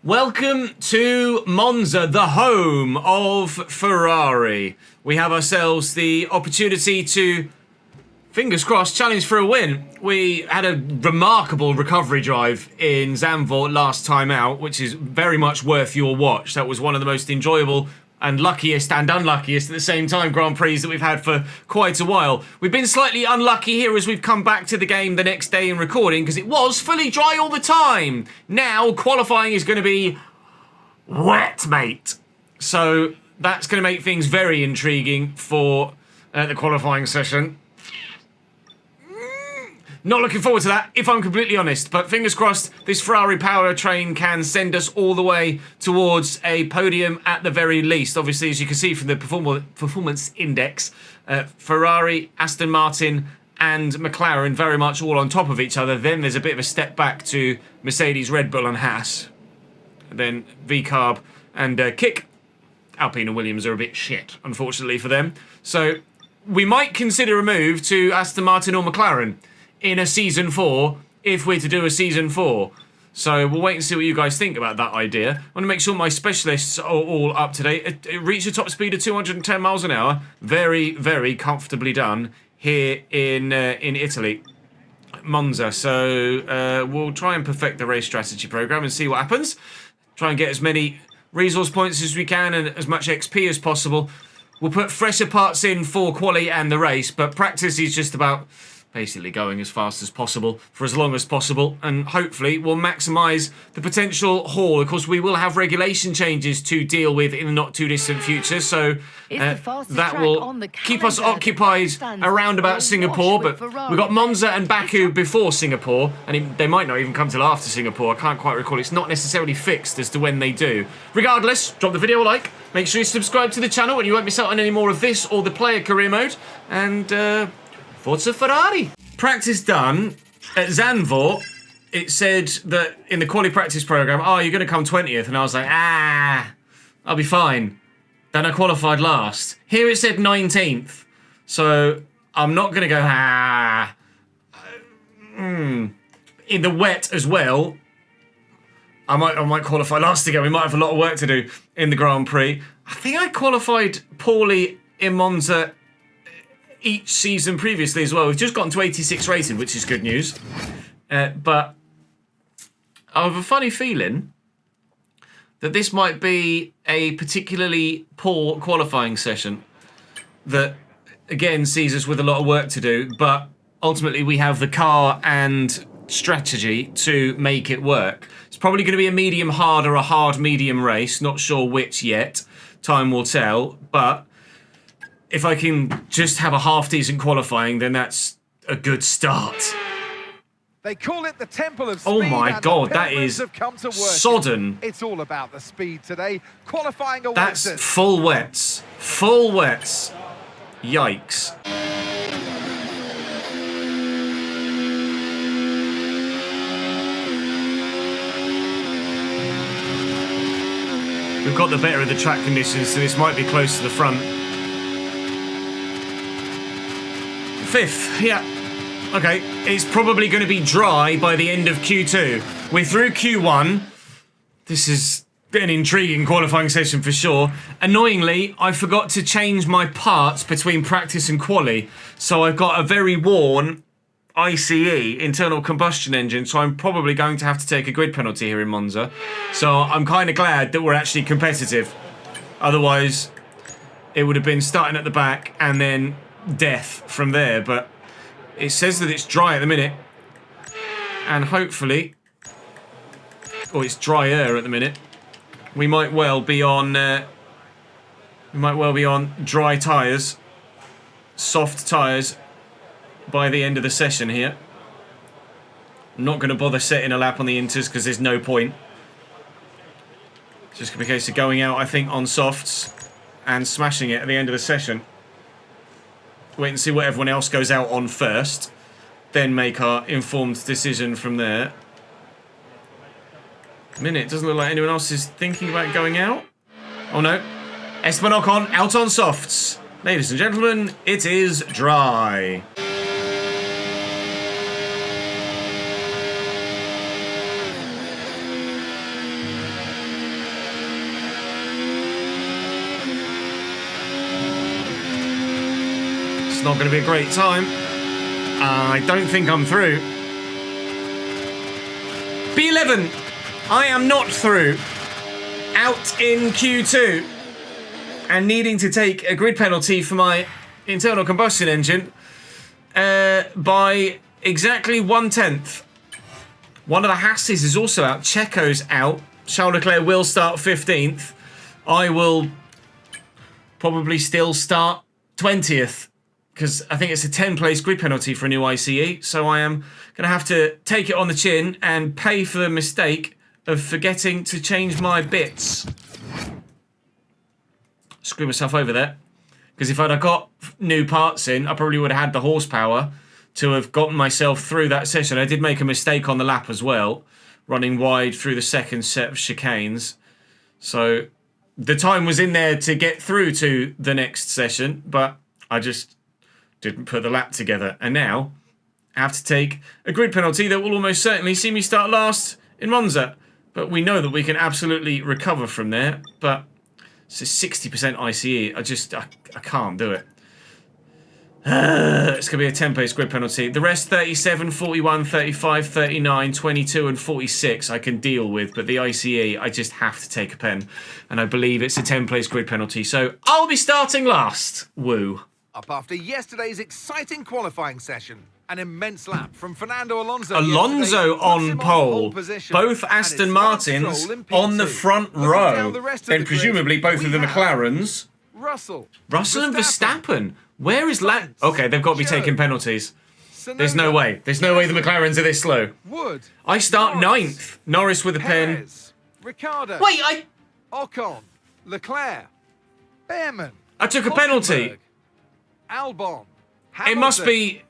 Welcome to Monza, the home of Ferrari. We have ourselves the opportunity to, fingers crossed, challenge for a win. We had a remarkable recovery drive in Zandvoort last time out, which is very much worth your watch. That was one of the most enjoyable and luckiest and unluckiest at the same time Grand Prix that we've had for quite a while. We've been slightly unlucky here as we've come back to the game the next day in recording because it was fully dry all the time. Now qualifying is going to be wet, mate. So that's going to make things very intriguing for the qualifying session. Not looking forward to that, if I'm completely honest. But fingers crossed, this Ferrari powertrain can send us all the way towards a podium at the very least. Obviously, as you can see from the performance index, Ferrari, Aston Martin and McLaren very much all on top of each other. Then there's a bit of a step back to Mercedes, Red Bull and Haas. And then V-Carb and Kick. Alpine and Williams are a bit shit, unfortunately for them. So we might consider a move to Aston Martin or McLaren in a Season 4, if we're to do a Season 4. So we'll wait and see what you guys think about that idea. I want to make sure my specialists are all up to date. It reached a top speed of 210 miles an hour. Very, very comfortably done here in Italy, Monza. So we'll try and perfect the race strategy program and see what happens. Try and get as many resource points as we can and as much XP as possible. We'll put fresher parts in for quali and the race, but practice is just about basically going as fast as possible for as long as possible, and hopefully we'll maximise the potential haul. Of course, we will have regulation changes to deal with in the not too distant future, so that will keep us occupied around about Singapore. But we've got Monza and Baku before Singapore, and they might not even come till after Singapore. I can't quite recall. It's not necessarily fixed as to when they do. Regardless, drop the video a like, make sure you subscribe to the channel and you won't miss out on any more of this or the player career mode, and Forza Ferrari. Practice done. At Zandvoort, it said that in the quali practice program, oh, you're going to come 20th. And I was like, I'll be fine. Then I qualified last. Here it said 19th. So I'm not going to go, In the wet as well, I might qualify last again. We might have a lot of work to do in the Grand Prix. I think I qualified poorly in Monza each season previously as well. We've just gotten to 86 rated, which is good news. But I have a funny feeling that this might be a particularly poor qualifying session that, again, sees us with a lot of work to do, but ultimately we have the car and strategy to make it work. It's probably going to be a medium hard or a hard medium race. Not sure which yet. Time will tell, but if I can just have a half-decent qualifying, then that's a good start. They call it the Temple of Speed. Oh my God, that is sodden. It's all about the speed today. Qualifying awaits us. That's full wets. Full wets. Yikes. We've got the better of the track conditions, so this might be close to the front. 5th, yeah. Okay, it's probably going to be dry by the end of Q2. We're through Q1. This is an intriguing qualifying session for sure. Annoyingly, I forgot to change my parts between practice and quali. So I've got a very worn ICE, internal combustion engine, so I'm probably going to have to take a grid penalty here in Monza. So I'm kind of glad that we're actually competitive. Otherwise, it would have been starting at the back and then death from there. But it says that it's dry at the minute, and hopefully, or it's drier at the minute. We might well be on dry tyres, soft tyres by the end of the session here. I'm not going to bother setting a lap on the inters because there's no point. It's just going to be a case of going out, I think, on softs and smashing it at the end of the session. Wait and see what everyone else goes out on first, then make our informed decision from there. Minute, doesn't look like anyone else is thinking about going out. Oh no, Esteban Ocon out on softs. Ladies and gentlemen, it is dry. It's not going to be a great time. I don't think I'm through. B11. I am not through. Out in Q2. And needing to take a grid penalty for my internal combustion engine by exactly 1/10. One of the Hasses is also out. Checo's out. Charles Leclerc will start 15th. I will probably still start 20th because I think it's a 10-place grid penalty for a new ICE. So I am going to have to take it on the chin and pay for the mistake of forgetting to change my bits. Screw myself over there. Because if I'd have got new parts in, I probably would have had the horsepower to have gotten myself through that session. I did make a mistake on the lap as well, running wide through the second set of chicanes. So the time was in there to get through to the next session, but I just didn't put the lap together. And now I have to take a grid penalty that will almost certainly see me start last in Monza. But we know that we can absolutely recover from there. But it's a 60% ICE. I can't do it. It's going to be a 10-place grid penalty. The rest, 37, 41, 35, 39, 22 and 46 I can deal with. But the ICE, I just have to take a pen. And I believe it's a 10-place grid penalty. So I'll be starting last. Woo. Up after yesterday's exciting qualifying session. An immense lap from Fernando Alonso. Alonso on pole. Both Aston Martins on the front row. Then presumably both of the McLarens. Russell and Verstappen. Where is Okay, they've got to be taking penalties. There's no way. There's no way the McLarens are this slow. I start 9th. Norris with a pen. Ricciardo. Wait, Ocon. Leclerc. Behrman. I took a penalty. Albon. It must be...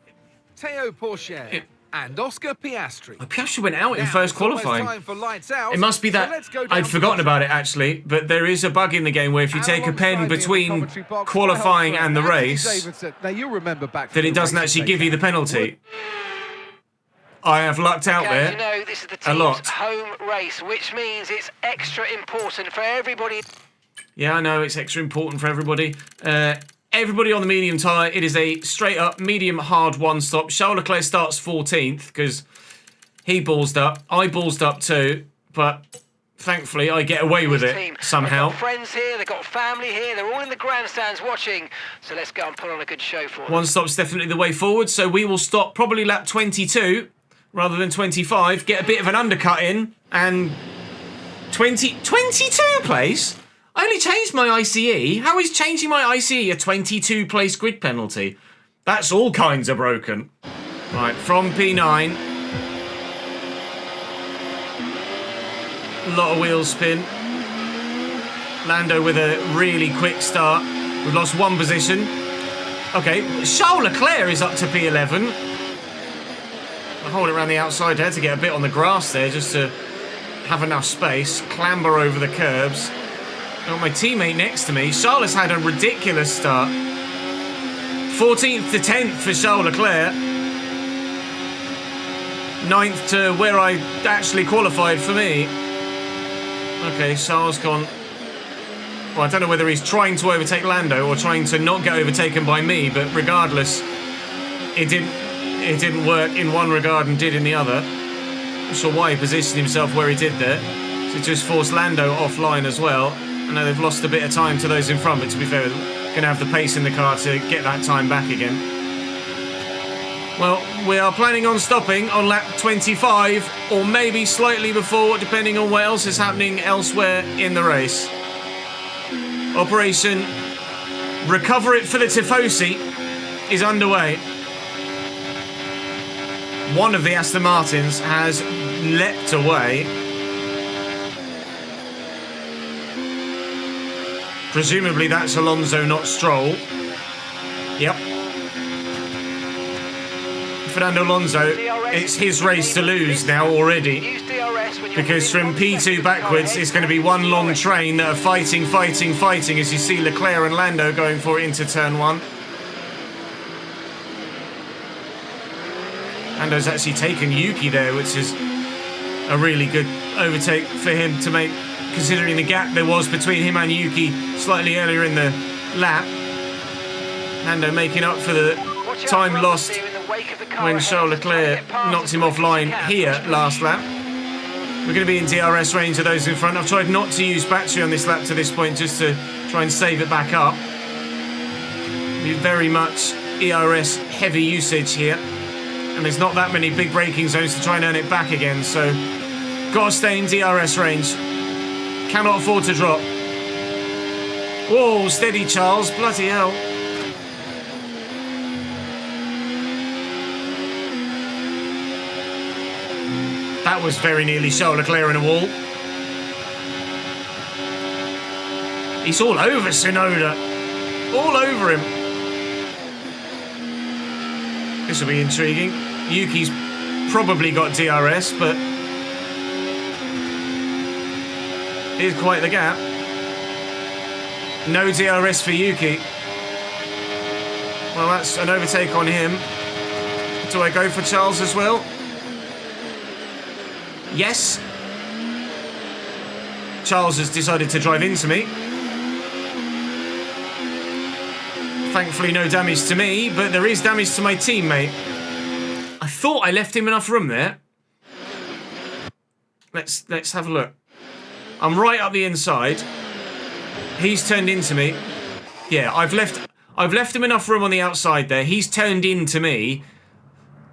Teo Porcher. And Oscar Piastri. Piastri went out in first qualifying. It must be that I'd forgotten about it actually, but there is a bug in the game where if you take a pen between qualifying and the race, that it doesn't actually give you the penalty. I have lucked out there. You know, this is the team's home race, which means it's extra important for everybody. Yeah, I know it's extra important for everybody. Everybody on the medium tyre, it is a straight-up, medium-hard one-stop. Charles Leclerc starts 14th because he ballsed up. I ballsed up too, but thankfully I get away with it somehow. They've got friends here, they've got family here, they're all in the grandstands watching, so let's go and put on a good show for them. One-stop's definitely the way forward, so we will stop probably lap 22 rather than 25, get a bit of an undercut in, and 22 place? I only changed my ICE. How is changing my ICE a 22-place grid penalty? That's all kinds of broken. Right, from P9. A lot of wheel spin. Lando with a really quick start. We've lost one position. Okay, Charles Leclerc is up to P11. I hold it around the outside there to get a bit on the grass there, just to have enough space. Clamber over the curbs. Oh, my teammate next to me, Charles, has had a ridiculous start. 14th to 10th for Charles Leclerc. 9th to where I actually qualified for me. Okay, Charles gone. Well, I don't know whether he's trying to overtake Lando or trying to not get overtaken by me, but regardless, it didn't work in one regard and did in the other. Not sure why he positioned himself where he did there. So it just forced Lando offline as well. I know they've lost a bit of time to those in front, but to be fair, going to have the pace in the car to get that time back again. Well, we are planning on stopping on lap 25, or maybe slightly before, depending on what else is happening elsewhere in the race. Operation Recover It for the Tifosi is underway. One of the Aston Martins has leapt away. Presumably that's Alonso, not Stroll. Yep. Fernando Alonso, it's his race to lose now already. Because from P2 backwards, it's going to be one long train that are fighting as you see Leclerc and Lando going for it into turn 1. Lando's actually taken Yuki there, which is a really good overtake for him to make, considering the gap there was between him and Yuki slightly earlier in the lap. Lando making up for the Watch out time for lost others here in the wake of the car when ahead. Charles Try to Leclerc get past knocked as him quick as you offline can. here last lap. We're going to be in DRS range of those in front. I've tried not to use battery on this lap to this point just to try and save it back up. Very much ERS heavy usage here. And there's not that many big braking zones to try and earn it back again. So, got to stay in DRS range. Cannot afford to drop. Whoa, steady Charles, bloody hell. That was very nearly Charles Leclerc in a wall. He's all over Tsunoda. All over him. This will be intriguing. Yuki's probably got DRS, but here's quite the gap. No DRS for Yuki. Well, that's an overtake on him. Do I go for Charles as well? Yes. Charles has decided to drive into me. Thankfully no damage to me, but there is damage to my teammate. I thought I left him enough room there. Let's have a look. I'm right up the inside. He's turned into me. Yeah, I've left him enough room on the outside there. He's turned into me.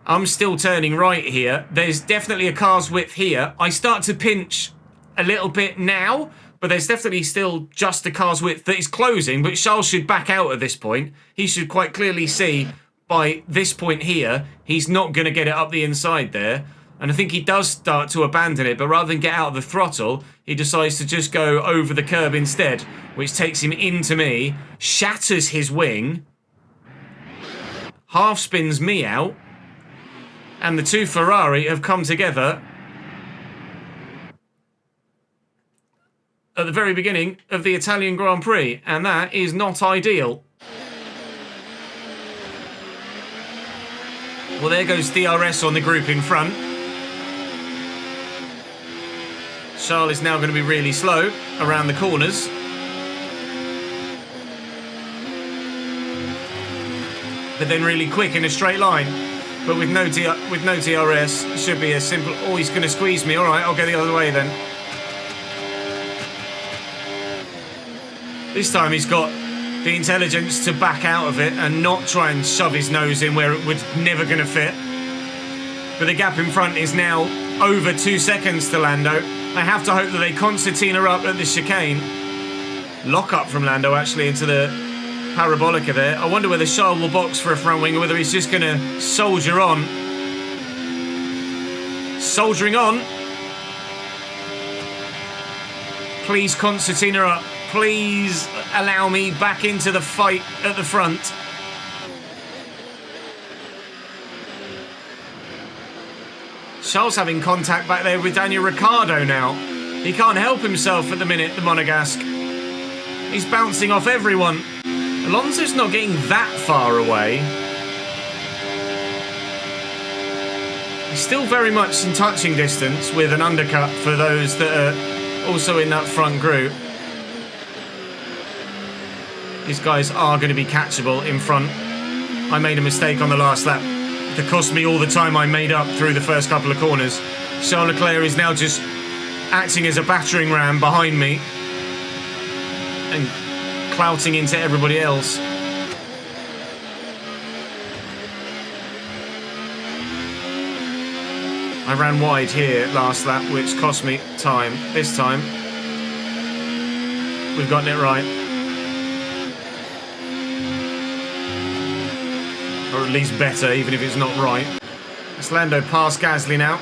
I'm still turning right here. There's definitely a car's width here. I start to pinch a little bit now, but there's definitely still just a car's width that is closing, but Charles should back out at this point. He should quite clearly see by this point here, he's not going to get it up the inside there. And I think he does start to abandon it, but rather than get out of the throttle, he decides to just go over the curb instead, which takes him into me, shatters his wing, half spins me out, and the two Ferrari have come together at the very beginning of the Italian Grand Prix, and that is not ideal. Well, there goes DRS on the group in front. Charles is now going to be really slow around the corners. But then really quick in a straight line. But with no DRS, it should be a simple... Oh, he's going to squeeze me. All right, I'll go the other way then. This time he's got the intelligence to back out of it and not try and shove his nose in where it was never going to fit. But the gap in front is now over 2 seconds to Lando. I have to hope that they concertina up at the chicane. Lock up from Lando actually into the parabolica there. I wonder whether Charles will box for a front wing or whether he's just going to soldier on. Soldiering on. Please concertina up. Please allow me back into the fight at the front. Charles having contact back there with Daniel Ricciardo now. He can't help himself at the minute, the Monegasque. He's bouncing off everyone. Alonso's not getting that far away. He's still very much in touching distance with an undercut for those that are also in that front group. These guys are going to be catchable in front. I made a mistake on the last lap that cost me all the time I made up through the first couple of corners. Charles Leclerc is now just acting as a battering ram behind me and clouting into everybody else. I ran wide here last lap, which cost me time. This time, we've gotten it right. Or at least better, even if it's not right. It's Lando past Gasly now.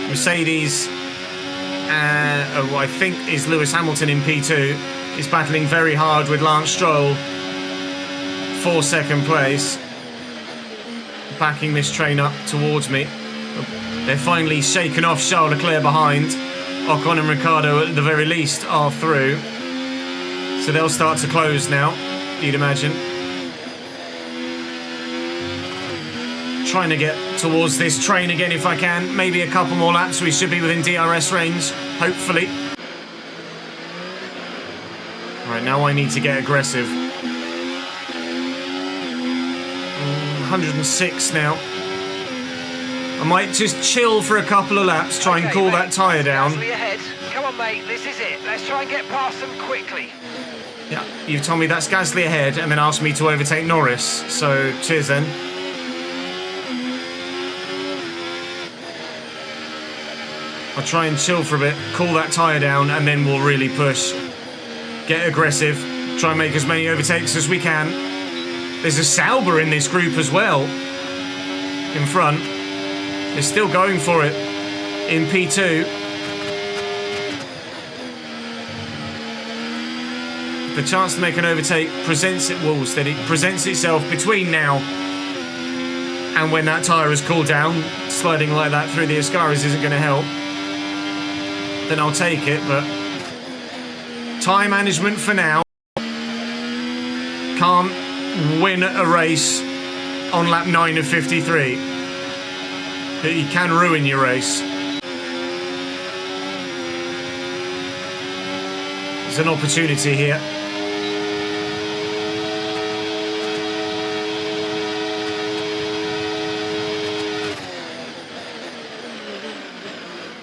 Mercedes, I think is Lewis Hamilton in P2, is battling very hard with Lance Stroll for second place. Backing this train up towards me. They're finally shaken off Charles Leclerc behind. Ocon and Ricciardo at the very least are through. So they'll start to close now, you'd imagine. Trying to get towards this train again if I can. Maybe a couple more laps, we should be within DRS range, hopefully. Right, now I need to get aggressive. 106 now. I might just chill for a couple of laps, try and cool that tyre down. Gasly ahead. Come on, mate, this is it. Let's try and get past them quickly. Yeah, you've told me that's Gasly ahead and then asked me to overtake Norris. So, cheers then. I'll try and chill for a bit, cool that tyre down, and then we'll really push. Get aggressive, try and make as many overtakes as we can. There's a Sauber in this group as well, in front. They're still going for it in P2. The chance to make an overtake presents itself between now and when that tyre is cooled down. Sliding like that through the Ascaris isn't going to help. Then I'll take it, but time management for now. Can't win a race on lap 9 of 53. But you can ruin your race. There's an opportunity here.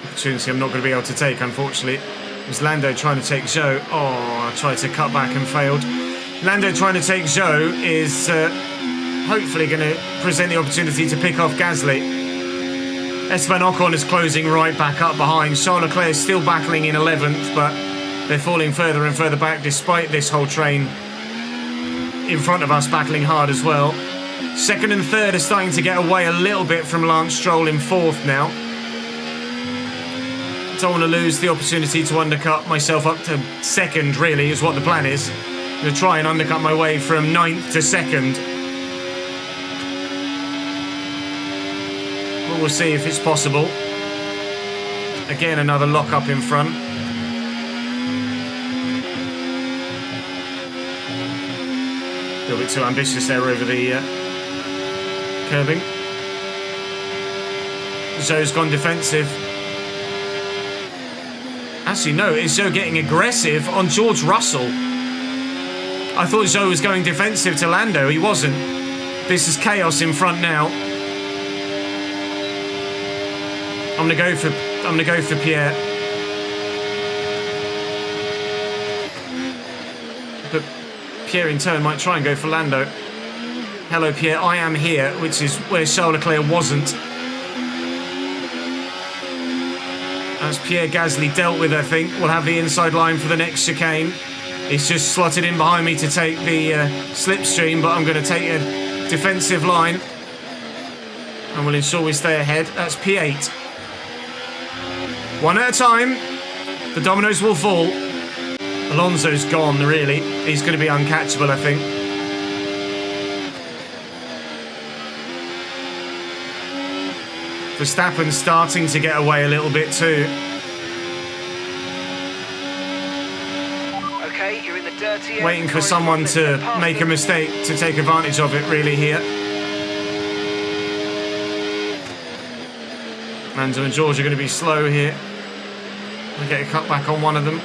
Opportunity I'm not going to be able to take, unfortunately. It was Lando trying to take Zhou. Oh, I tried to cut back and failed. Lando trying to take Zhou is hopefully going to present the opportunity to pick off Gasly. Esteban Ocon is closing right back up behind. Charles Leclerc is still battling in 11th, but they're falling further and further back despite this whole train in front of us battling hard as well. Second and third are starting to get away a little bit from Lance Stroll in 4th now. Don't want to lose the opportunity to undercut myself up to 2nd, really, is what the plan is. I'm going to try and undercut my way from 9th to 2nd. But we'll see if it's possible. Again, another lock-up in front. A little bit too ambitious there over the curbing. Zhou's gone defensive. Actually, no, it's Zhou getting aggressive on George Russell. I thought Zhou was going defensive to Lando. He wasn't. This is chaos in front now. I'm gonna go for Pierre. But Pierre in turn might try and go for Lando. Hello, Pierre. I am here, which is where Charles Leclerc wasn't. As Pierre Gasly dealt with, I think. We'll have the inside line for the next chicane. He's just slotted in behind me to take the slipstream, but I'm going to take a defensive line. And we'll ensure we stay ahead. That's P8. One at a time. The dominoes will fall. Alonso's gone, really. He's going to be uncatchable, I think. Verstappen's starting to get away a little bit too. Okay, you're in the dirty area. Waiting for someone to make a mistake to take advantage of it, really, here. Lando and George are going to be slow here. I'll get a cut back on one of them.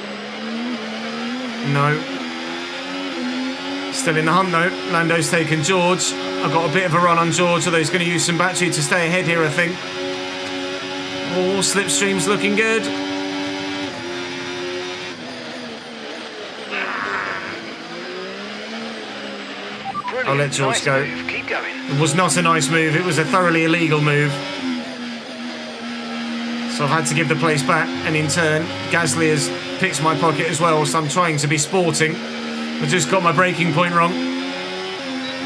No. Still in the hunt, though. Lando's taken George. I've got a bit of a run on George, although he's going to use some battery to stay ahead here, I think. Oh, slipstream's looking good. Brilliant. I'll let George go. Move. Keep going. It was not a nice move. It was a thoroughly illegal move. So I've had to give the place back, and in turn, Gasly has picked my pocket as well, so I'm trying to be sporting. I just got my braking point wrong.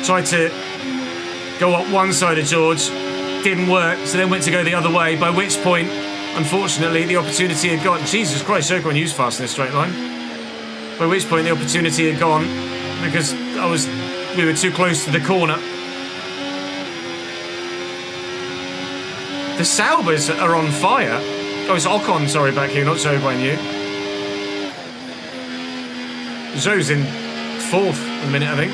Tried to go up one side of George, didn't work, so then went to go the other way, by which point, unfortunately, the opportunity had gone. Jesus Christ, Shogun can use fast in a straight line. By which point the opportunity had gone because we were too close to the corner. The Saubers are on fire. Oh, it's Ocon, sorry, back here, not Zhou by you. Zhou's in 4th at the minute, I think.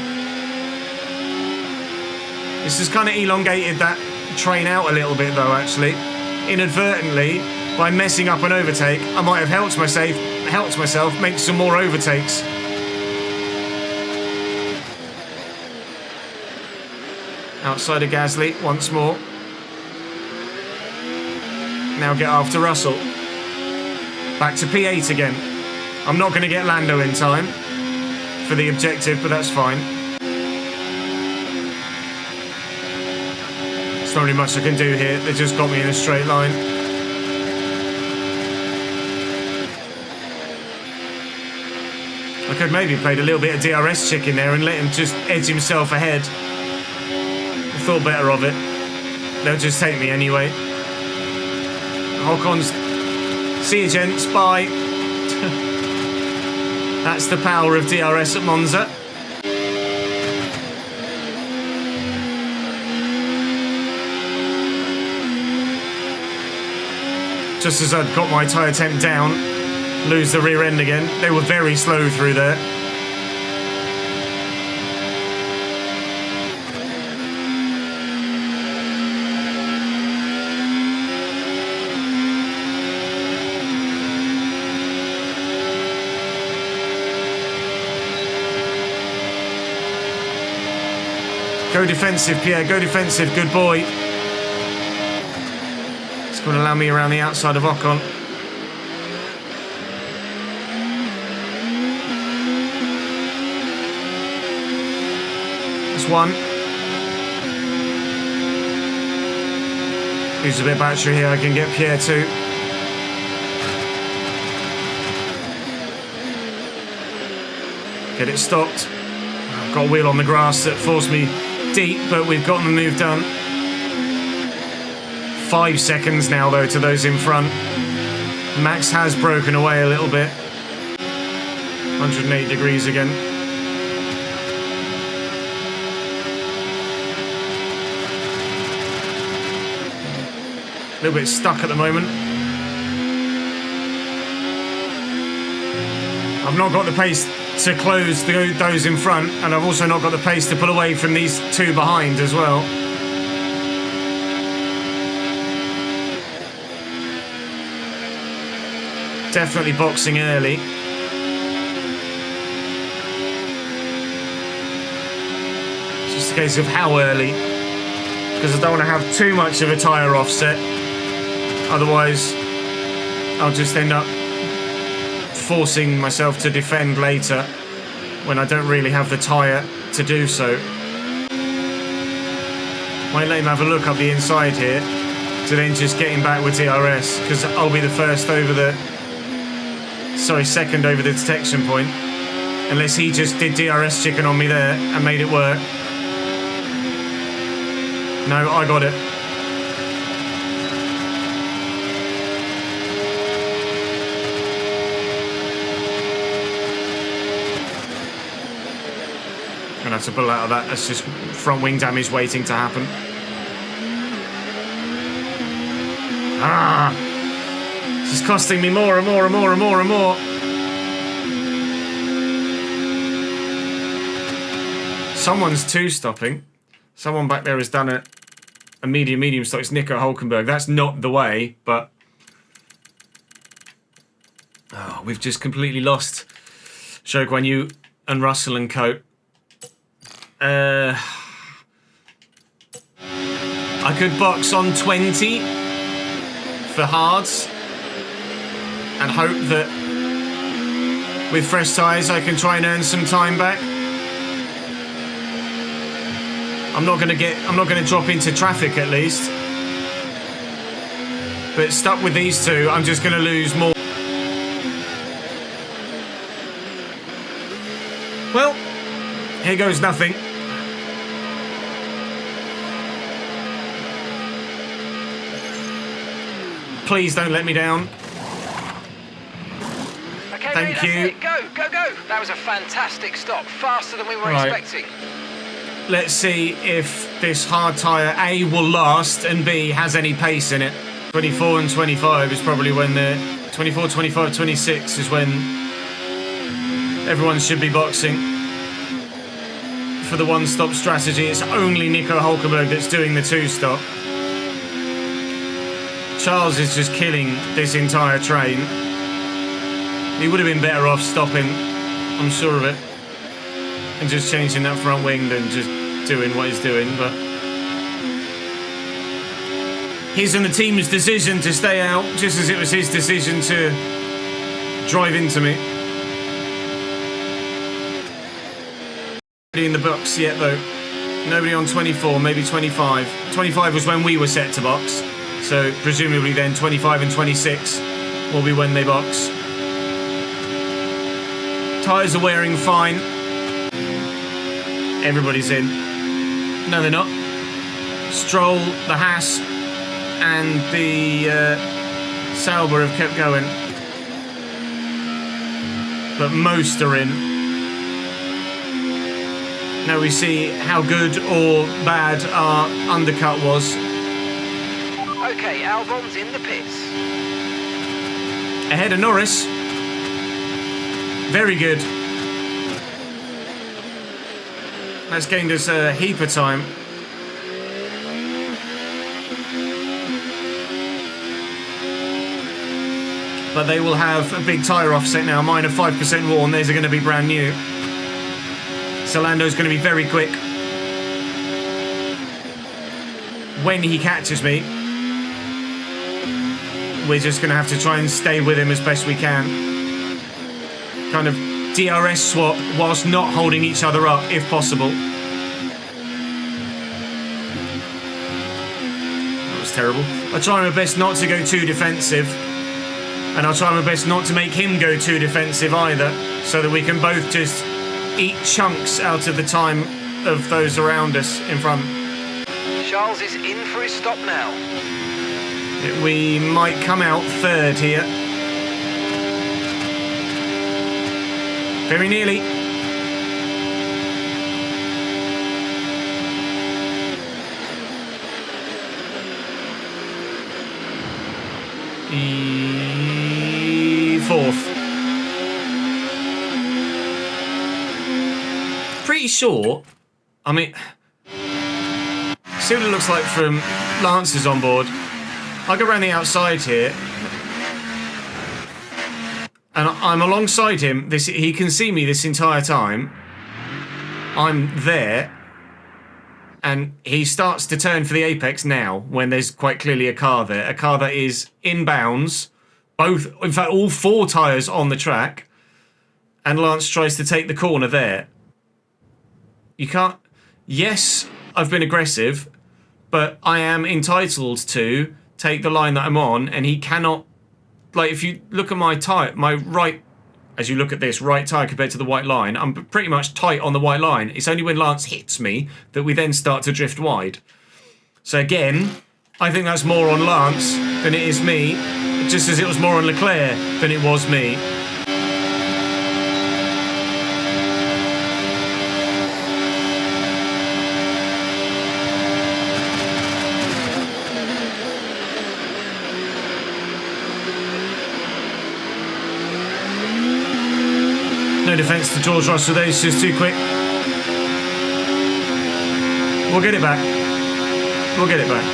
This has kind of elongated that train out a little bit, though, actually. Inadvertently, by messing up an overtake, I might have helped myself make some more overtakes. Outside of Gasly once more. Now get after Russell. Back to P8 again. I'm not going to get Lando in time for the objective, but that's fine. There's not really much I can do here. They just got me in a straight line. I could maybe have played a little bit of DRS chicken there and let him just edge himself ahead. I thought better of it. They'll just take me anyway. Ocon's. See you, gents. Bye. That's the power of DRS at Monza. Just as I'd got my tyre temp down, lose the rear end again. They were very slow through there. Go defensive, Pierre, go defensive, good boy. It's going to allow me around the outside of Ocon. That's one. Use a bit of battery here, I can get Pierre too. Get it stopped. I've got a wheel on the grass that forced me deep, but we've gotten the move done. 5 seconds now, though, to those in front. Max has broken away a little bit. 108 degrees again. A little bit stuck at the moment. I've not got the pace to close those in front, and I've also not got the pace to pull away from these two behind as well. Definitely boxing early. It's just a case of how early, because I don't want to have too much of a tyre offset. Otherwise, I'll just end up forcing myself to defend later when I don't really have the tyre to do so. Might let him have a look up the inside here to then just get him back with DRS, because I'll be the second over the detection point, unless he just did DRS chicken on me there and made it work. No, I got it. Gonna have to pull out of that. That's just front wing damage waiting to happen. Ah! This is costing me more and more and more and more and more. Someone's two-stopping. Someone back there has done a medium stop. It's Nico Hulkenberg. That's not the way, but... Oh, we've just completely lost Zhou Guan Yu and Russell and co. I could box on 20 for hards and hope that with fresh tyres I can try and earn some time back. I'm not going to drop into traffic at least. But stuck with these two, I'm just going to lose more. Well, here goes nothing. Please don't let me down. Okay, thank mate, you. It. Go, go, go. That was a fantastic stop. Faster than we were expecting. Let's see if this hard tyre, A, will last, and B, has any pace in it. 24 and 25 is probably when the... 24, 25, 26 is when everyone should be boxing. For the one-stop strategy, it's only Nico Hulkenberg that's doing the two-stop. Charles is just killing this entire train. He would have been better off stopping, I'm sure of it, and just changing that front wing than just doing what he's doing, but his and the team's decision to stay out, just as it was his decision to drive into me. Nobody in the box yet, though. Nobody on 24, maybe 25. 25 was when we were set to box, so presumably then 25 and 26 will be when they box. Tyres are wearing fine. Everybody's in. No, they're not. Stroll, the Haas, and the Sauber have kept going. But most are in. Now we see how good or bad our undercut was. Okay, Albon's in the pits. Ahead of Norris. Very good. That's gained us a heap of time. But they will have a big tyre offset now. Mine are 5% worn. Theirs are going to be brand new. So Lando's going to be very quick. When he catches me, we're just going to have to try and stay with him as best we can. Kind of DRS swap whilst not holding each other up, if possible. That was terrible. I try my best not to go too defensive. And I'll try my best not to make him go too defensive either, so that we can both just eat chunks out of the time of those around us in front. Charles is in for his stop now. We might come out third here. Very nearly. Fourth. Pretty sure. I mean, see what it looks like from Lance's on board. I go around the outside here, and I'm alongside him. He can see me this entire time. I'm there, and he starts to turn for the apex now when there's quite clearly a car there. A car that is inbounds, both, in fact, all four tyres on the track, and Lance tries to take the corner there. You can't... Yes, I've been aggressive, but I am entitled to take the line that I'm on, and he cannot... Like, if you look at my tyre, my right... As you look at this, right tyre compared to the white line, I'm pretty much tight on the white line. It's only when Lance hits me that we then start to drift wide. So again, I think that's more on Lance than it is me, just as it was more on Leclerc than it was me. No defence to George Russell though, it's just too quick. We'll get it back. We'll get it back.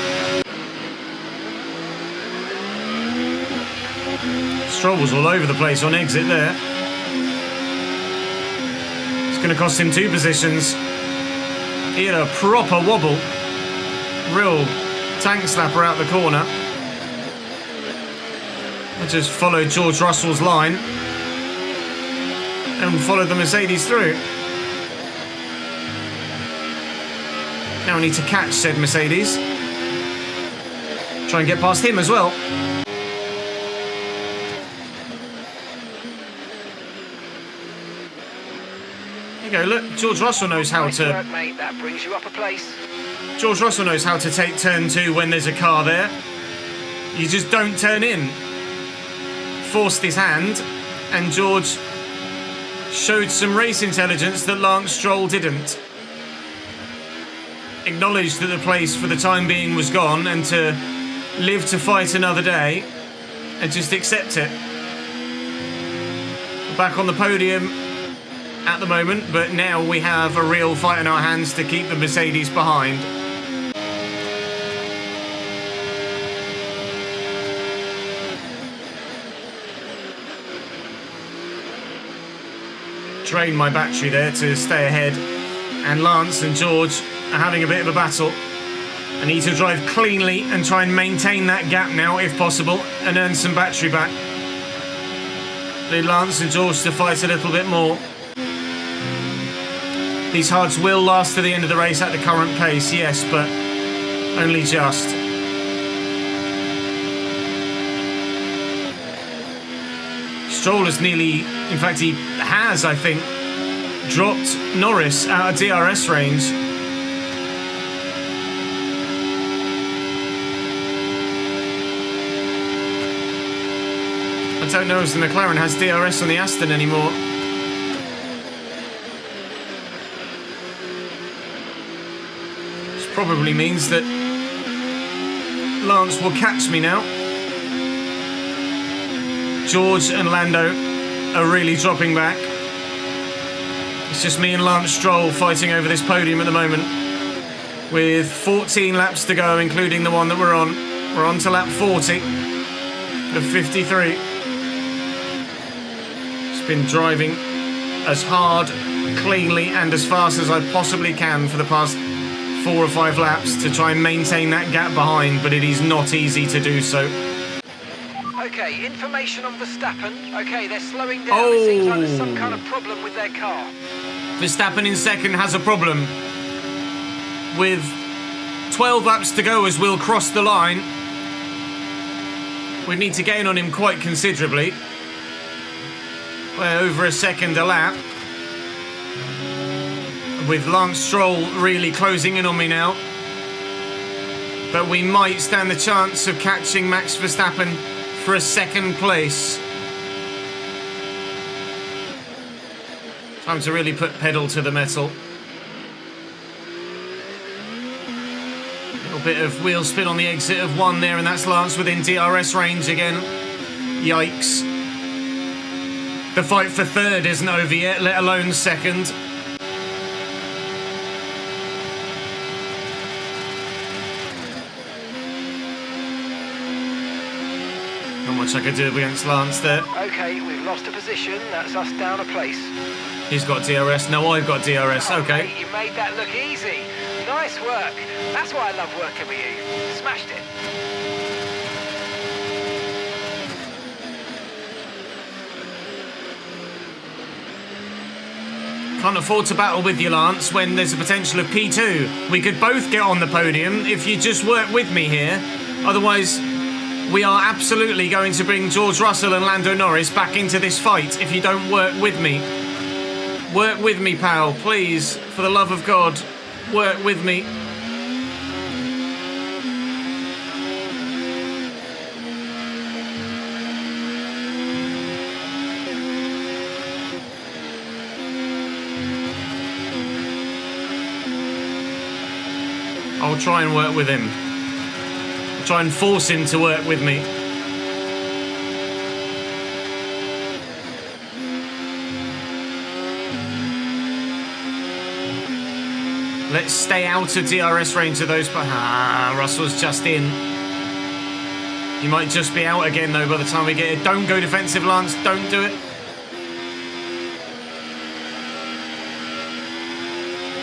Stroll was all over the place on exit there. It's going to cost him 2 positions. He had a proper wobble. Real tank slapper out the corner. I just followed George Russell's line and followed the Mercedes through. Now I need to catch said Mercedes. Try and get past him as well. There you go, look, George Russell knows how Nice to... work, mate. That brings you up a place. George Russell knows how to take turn 2 when there's a car there. You just don't turn in. Forced his hand, and George showed some race intelligence that Lance Stroll didn't. Acknowledged that the place for the time being was gone and to live to fight another day and just accept it. Back on the podium at the moment, but now we have a real fight in our hands to keep the Mercedes behind. Drain my battery there to stay ahead, and Lance and George are having a bit of a battle. I need to drive cleanly and try and maintain that gap now, if possible, and earn some battery back. Need Lance and George to fight a little bit more. These hards will last to the end of the race at the current pace, yes, but only just. Stroll has nearly, in fact he has, I think, dropped Norris out of DRS range. I don't know if the McLaren has DRS on the Aston anymore. Which probably means that Lance will catch me now. George and Lando are really dropping back. It's just me and Lance Stroll fighting over this podium at the moment. With 14 laps to go, including the one that we're on. We're on to lap 40 of 53. Been driving as hard, cleanly and as fast as I possibly can for the past 4 or 5 laps to try and maintain that gap behind, but it is not easy to do so. Okay, information on Verstappen. Okay, they're slowing down. It seems like there's some kind of problem with their car. Verstappen in second has a problem. With 12 laps to go as we'll cross the line, we need to gain on him quite considerably. We're over a second a lap. With Lance Stroll really closing in on me now. But we might stand the chance of catching Max Verstappen for a second place. Time to really put pedal to the metal. A little bit of wheel spin on the exit of 1 there, and that's Lance within DRS range again. Yikes. The fight for third isn't over yet, let alone second. Not much I could do against Lance there. Okay, we've lost a position. That's us down a place. He's got DRS. No, I've got DRS. Okay. Mate, you made that look easy. Nice work. That's why I love working with you. Smashed it. Can't afford to battle with you, Lance, when there's a potential of P2. We could both get on the podium if you just work with me here. Otherwise, we are absolutely going to bring George Russell and Lando Norris back into this fight if you don't work with me. Work with me, pal, please. For the love of God, work with me. I'll try and work with him. I'll try and force him to work with me. Let's stay out of DRS range of those. Russell's just in. He might just be out again though by the time we get it. Don't go defensive, Lance. Don't do it.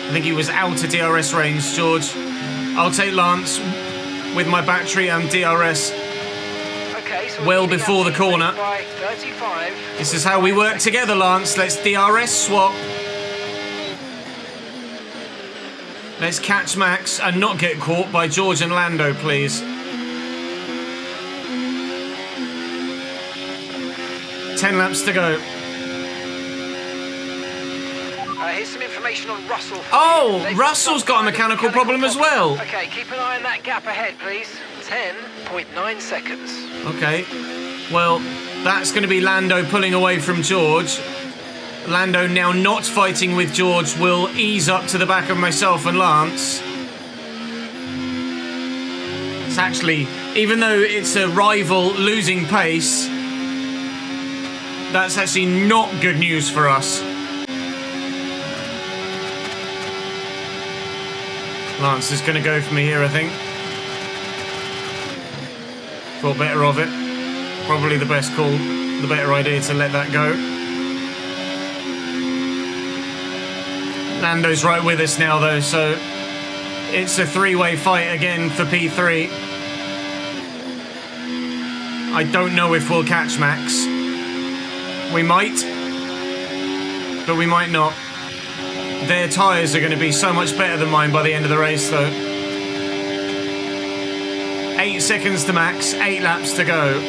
I think he was out of DRS range, George. I'll take Lance with my battery and DRS Okay, so well before the corner. by 35. This is how we work together, Lance. Let's DRS swap. Let's catch Max and not get caught by George and Lando, please. 10 laps to go. Here's some information on Russell. Oh, They've Russell's got a mechanical problem as well. Okay, keep an eye on that gap ahead, please. 10.9 seconds. Okay, well, that's going to be Lando pulling away from George. Lando now not fighting with George will ease up to the back of myself and Lance. It's actually, even though it's a rival losing pace, that's actually not good news for us. Lance is going to go for me here, I think. Thought better of it. Probably the best call, the better idea to let that go. Lando's right with us now, though, so It's a three-way fight again for P3. I don't know if we'll catch Max. We might, but we might not. Their tyres are going to be so much better than mine by the end of the race, though. 8 seconds to Max, 8 laps to go.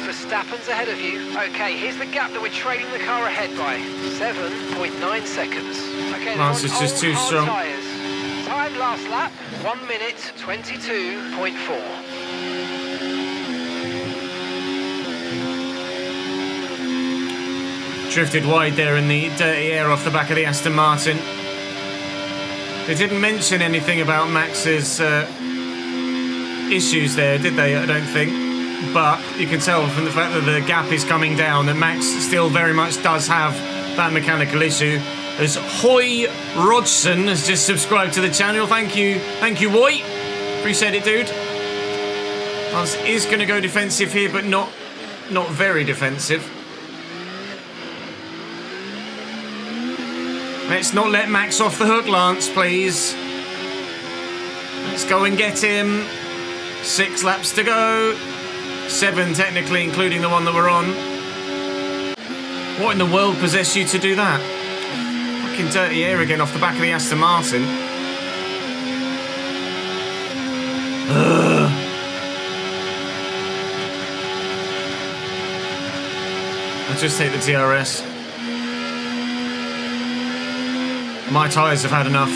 Verstappen's ahead of you. Okay, here's the gap that we're trailing the car ahead by. 7.9 seconds. Okay, Lance is just too strong. Tyres. Time last lap, 1 minute 22.4. Drifted wide there in the dirty air off the back of the Aston Martin. They didn't mention anything about Max's issues there, did they? I don't think. But you can tell from the fact that the gap is coming down that Max still very much does have that mechanical issue. As Hoy Rodson has just subscribed to the channel. Thank you, Hoy. Appreciate it, dude. Lance is going to go defensive here, but not very defensive. Let's not let Max off the hook, Lance, please. Let's go and get him. 6 laps to go. 7 technically, including the one that we're on. What in the world possessed you to do that? Fucking dirty air again off the back of the Aston Martin. Ugh. I'll just take the DRS. My tyres have had enough.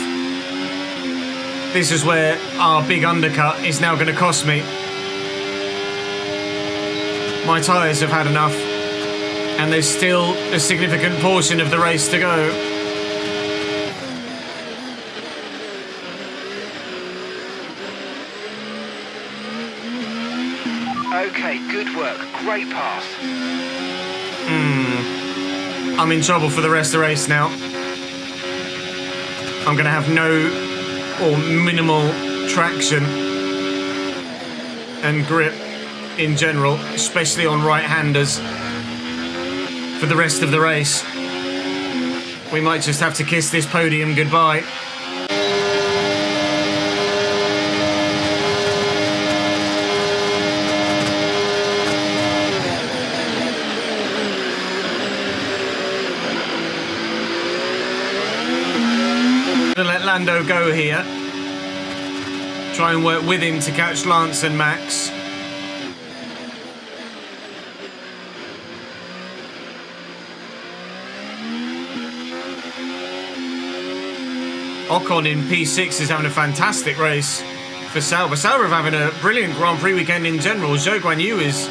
This is where our big undercut is now going to cost me. My tyres have had enough, and there's still a significant portion of the race to go. Okay, good work. Great pass. I'm in trouble for the rest of the race now. I'm going to have no or minimal traction and grip in general, especially on right-handers, for the rest of the race. We might just have to kiss this podium goodbye. Let Lando go here. Try and work with him to catch Lance and Max. Ocon in P6 is having a fantastic race for Sauber. Sauber are having a brilliant Grand Prix weekend in general. Zhou Guan Yu is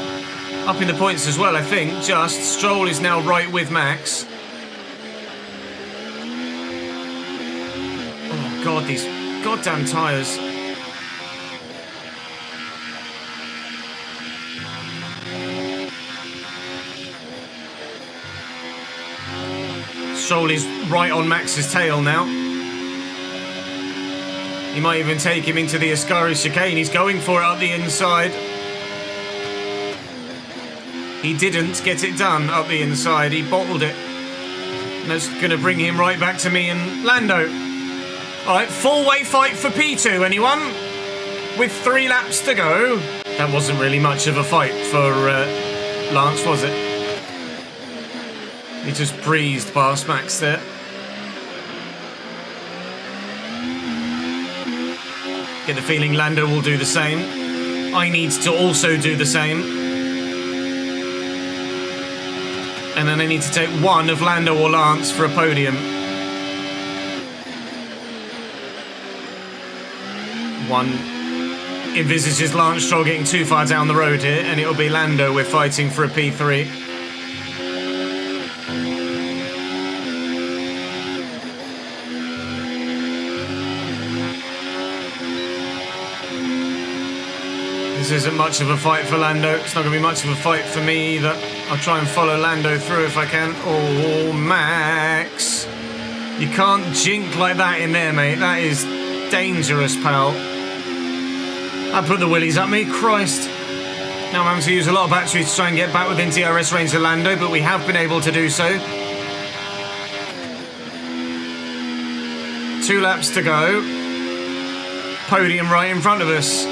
up in the points as well, I think. Just Stroll is now right with Max. Oh God, these goddamn tyres. Stroll is right on Max's tail now. He might even take him into the Ascari chicane. He's going for it up the inside. He didn't get it done up the inside. He bottled it. And that's going to bring him right back to me and Lando. All right, full-weight fight for P2, anyone? With 3 laps to go. That wasn't really much of a fight for Lance, was it? He just breezed past Max there. Get the feeling Lando will do the same. I need to also do the same. And then I need to take one of Lando or Lance for a podium. One envisages Lance Stroll getting too far down the road here, and it'll be Lando we're fighting for a P3. This isn't much of a fight for Lando. It's not going to be much of a fight for me either. I'll try and follow Lando through if I can. Oh, Max. You can't jink like that in there, mate. That is dangerous, pal. I put the willies at me. Christ. Now I'm having to use a lot of battery to try and get back within DRS range of Lando, but we have been able to do so. 2 laps to go. Podium right in front of us.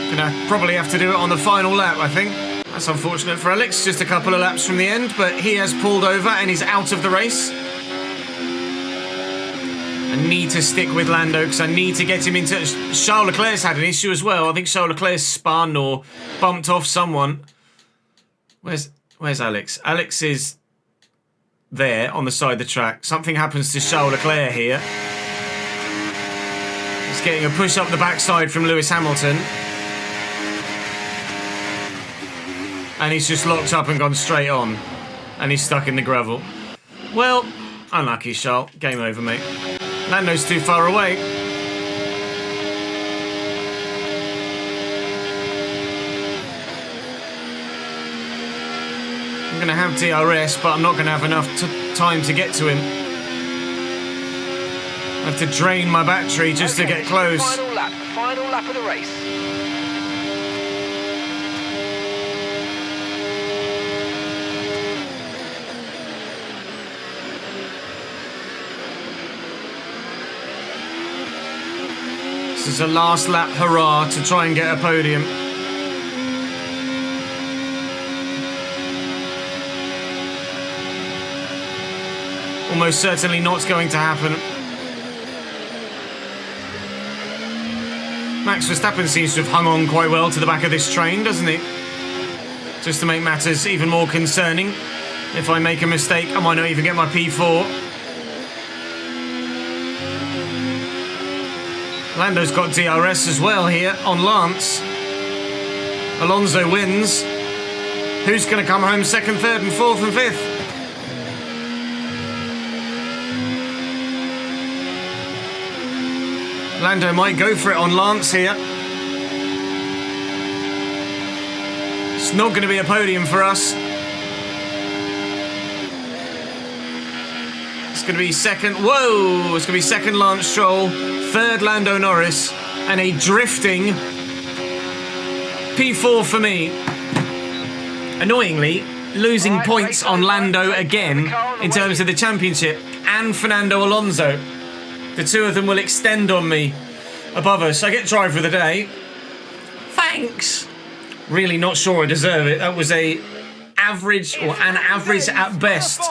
Gonna probably have to do it on the final lap, I think. That's unfortunate for Alex, just a couple of laps from the end, but he has pulled over and he's out of the race. I need to stick with Lando because I need to get him into... Charles Leclerc's had an issue as well. I think Charles Leclerc spun or bumped off someone. Where's Alex? Alex is there on the side of the track. Something happens to Charles Leclerc here. He's getting a push up the backside from Lewis Hamilton. And he's just locked up and gone straight on. And he's stuck in the gravel. Well, unlucky, Charles. Game over, mate. Lando's too far away. I'm going to have DRS, but I'm not going to have enough time to get to him. I have to drain my battery just to get close. Final lap of the race. This is a last lap hurrah to try and get a podium. Almost certainly not going to happen. Max Verstappen seems to have hung on quite well to the back of this train, doesn't he? Just to make matters even more concerning. If I make a mistake, I might not even get my P4. Lando's got DRS as well here on Lance. Alonso wins. Who's going to come home second, third and fourth and fifth? Lando might go for it on Lance here. It's not going to be a podium for us. It's going to be second. Whoa! It's going to be second Lance Stroll, third Lando Norris, and a drifting P4 for me. Annoyingly, losing points on Lando again in terms of the championship and Fernando Alonso. The two of them will extend on me above us. I get driver of the day. Thanks. Really not sure I deserve it. That was a average or an average at best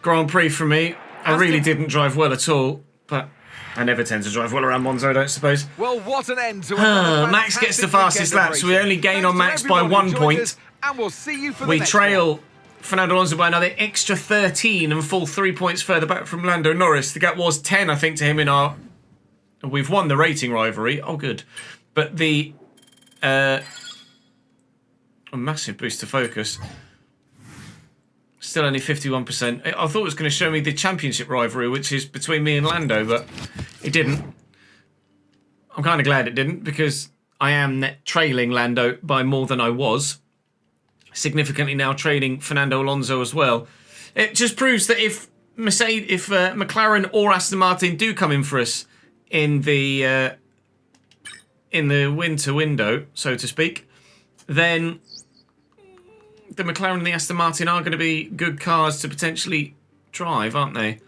Grand Prix for me. I really didn't drive well at all, but I never tend to drive well around Monza, I don't suppose. Well, what an end to Max gets the fastest lap, so we only gain on Max by 1 point. And we'll see you for the We next trail one. Fernando Alonso by another extra 13 and fall 3 points further back from Lando Norris. The gap was 10, I think, to him in our... We've won the rating rivalry. Oh, good. But the... a massive boost to focus. Still only 51%. I thought it was going to show me the championship rivalry, which is between me and Lando, but it didn't. I'm kind of glad it didn't, because I am trailing Lando by more than I was. Significantly now trailing Fernando Alonso as well. It just proves that if McLaren or Aston Martin do come in for us in the winter window, so to speak, then the McLaren and the Aston Martin are going to be good cars to potentially drive, aren't they?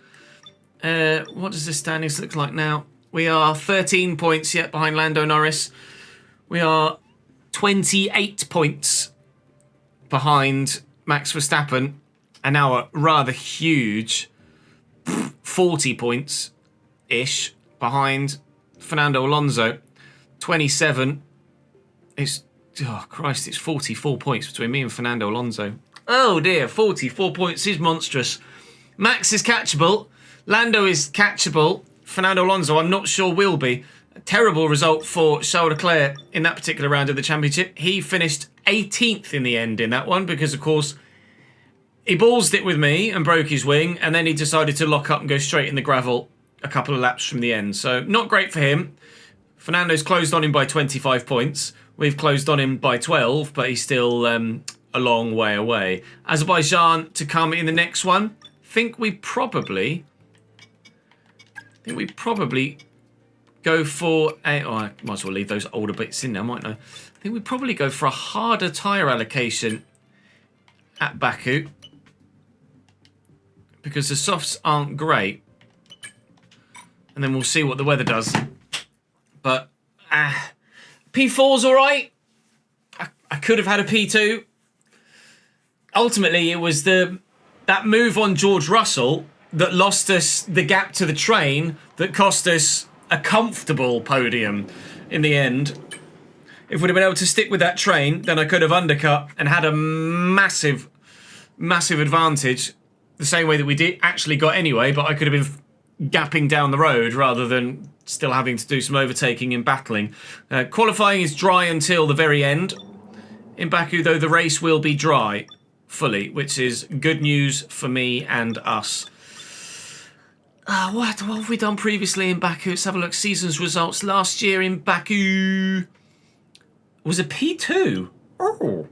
What does the standings look like now? We are 13 points yet behind Lando Norris. We are 28 points behind Max Verstappen, and now a rather huge 40 points-ish behind Fernando Alonso. 27. It's, oh Christ, it's 44 points between me and Fernando Alonso. Oh dear, 44 points is monstrous. Max is catchable. Lando is catchable. Fernando Alonso, I'm not sure will be. A terrible result for Charles Leclerc in that particular round of the championship. He finished 18th in the end in that one because, of course, he ballsed it with me and broke his wing, and then he decided to lock up and go straight in the gravel a couple of laps from the end. So not great for him. Fernando's closed on him by 25 points. We've closed on him by 12, but he's still a long way away. Azerbaijan to come in the next one. I think we probably go for a... Oh, I might as well leave those older bits in there, mightn't I? I think we probably go for a harder tyre allocation at Baku. because the softs aren't great. And then we'll see what the weather does. But P4's all right. I could have had a P2. Ultimately, it was that move on George Russell that lost us the gap to the train that cost us a comfortable podium in the end. If we'd have been able to stick with that train, then I could have undercut and had a massive, massive advantage, the same way that we did actually got anyway, but I could have been gapping down the road rather than still having to do some overtaking and battling. Qualifying is dry until the very end. In Baku, though, the race will be dry fully, which is good news for me and us. What have we done previously in Baku? Let's have a look. Season's results last year in Baku was a P2. Oh.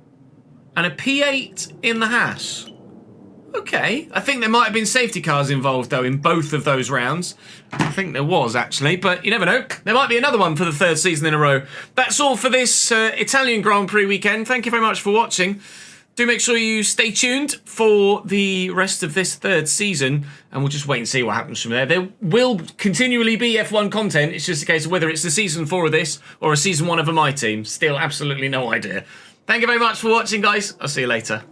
And a P8 in the Haas. Okay. I think there might have been safety cars involved, though, in both of those rounds. I think there was, actually. But you never know. There might be another one for the third season in a row. That's all for this Italian Grand Prix weekend. Thank you very much for watching. Do make sure you stay tuned for the rest of this third season, and we'll just wait and see what happens from there. There will continually be F1 content. It's just a case of whether it's the season 4 of this or a season 1 of My Team. Still absolutely no idea. Thank you very much for watching, guys. I'll see you later.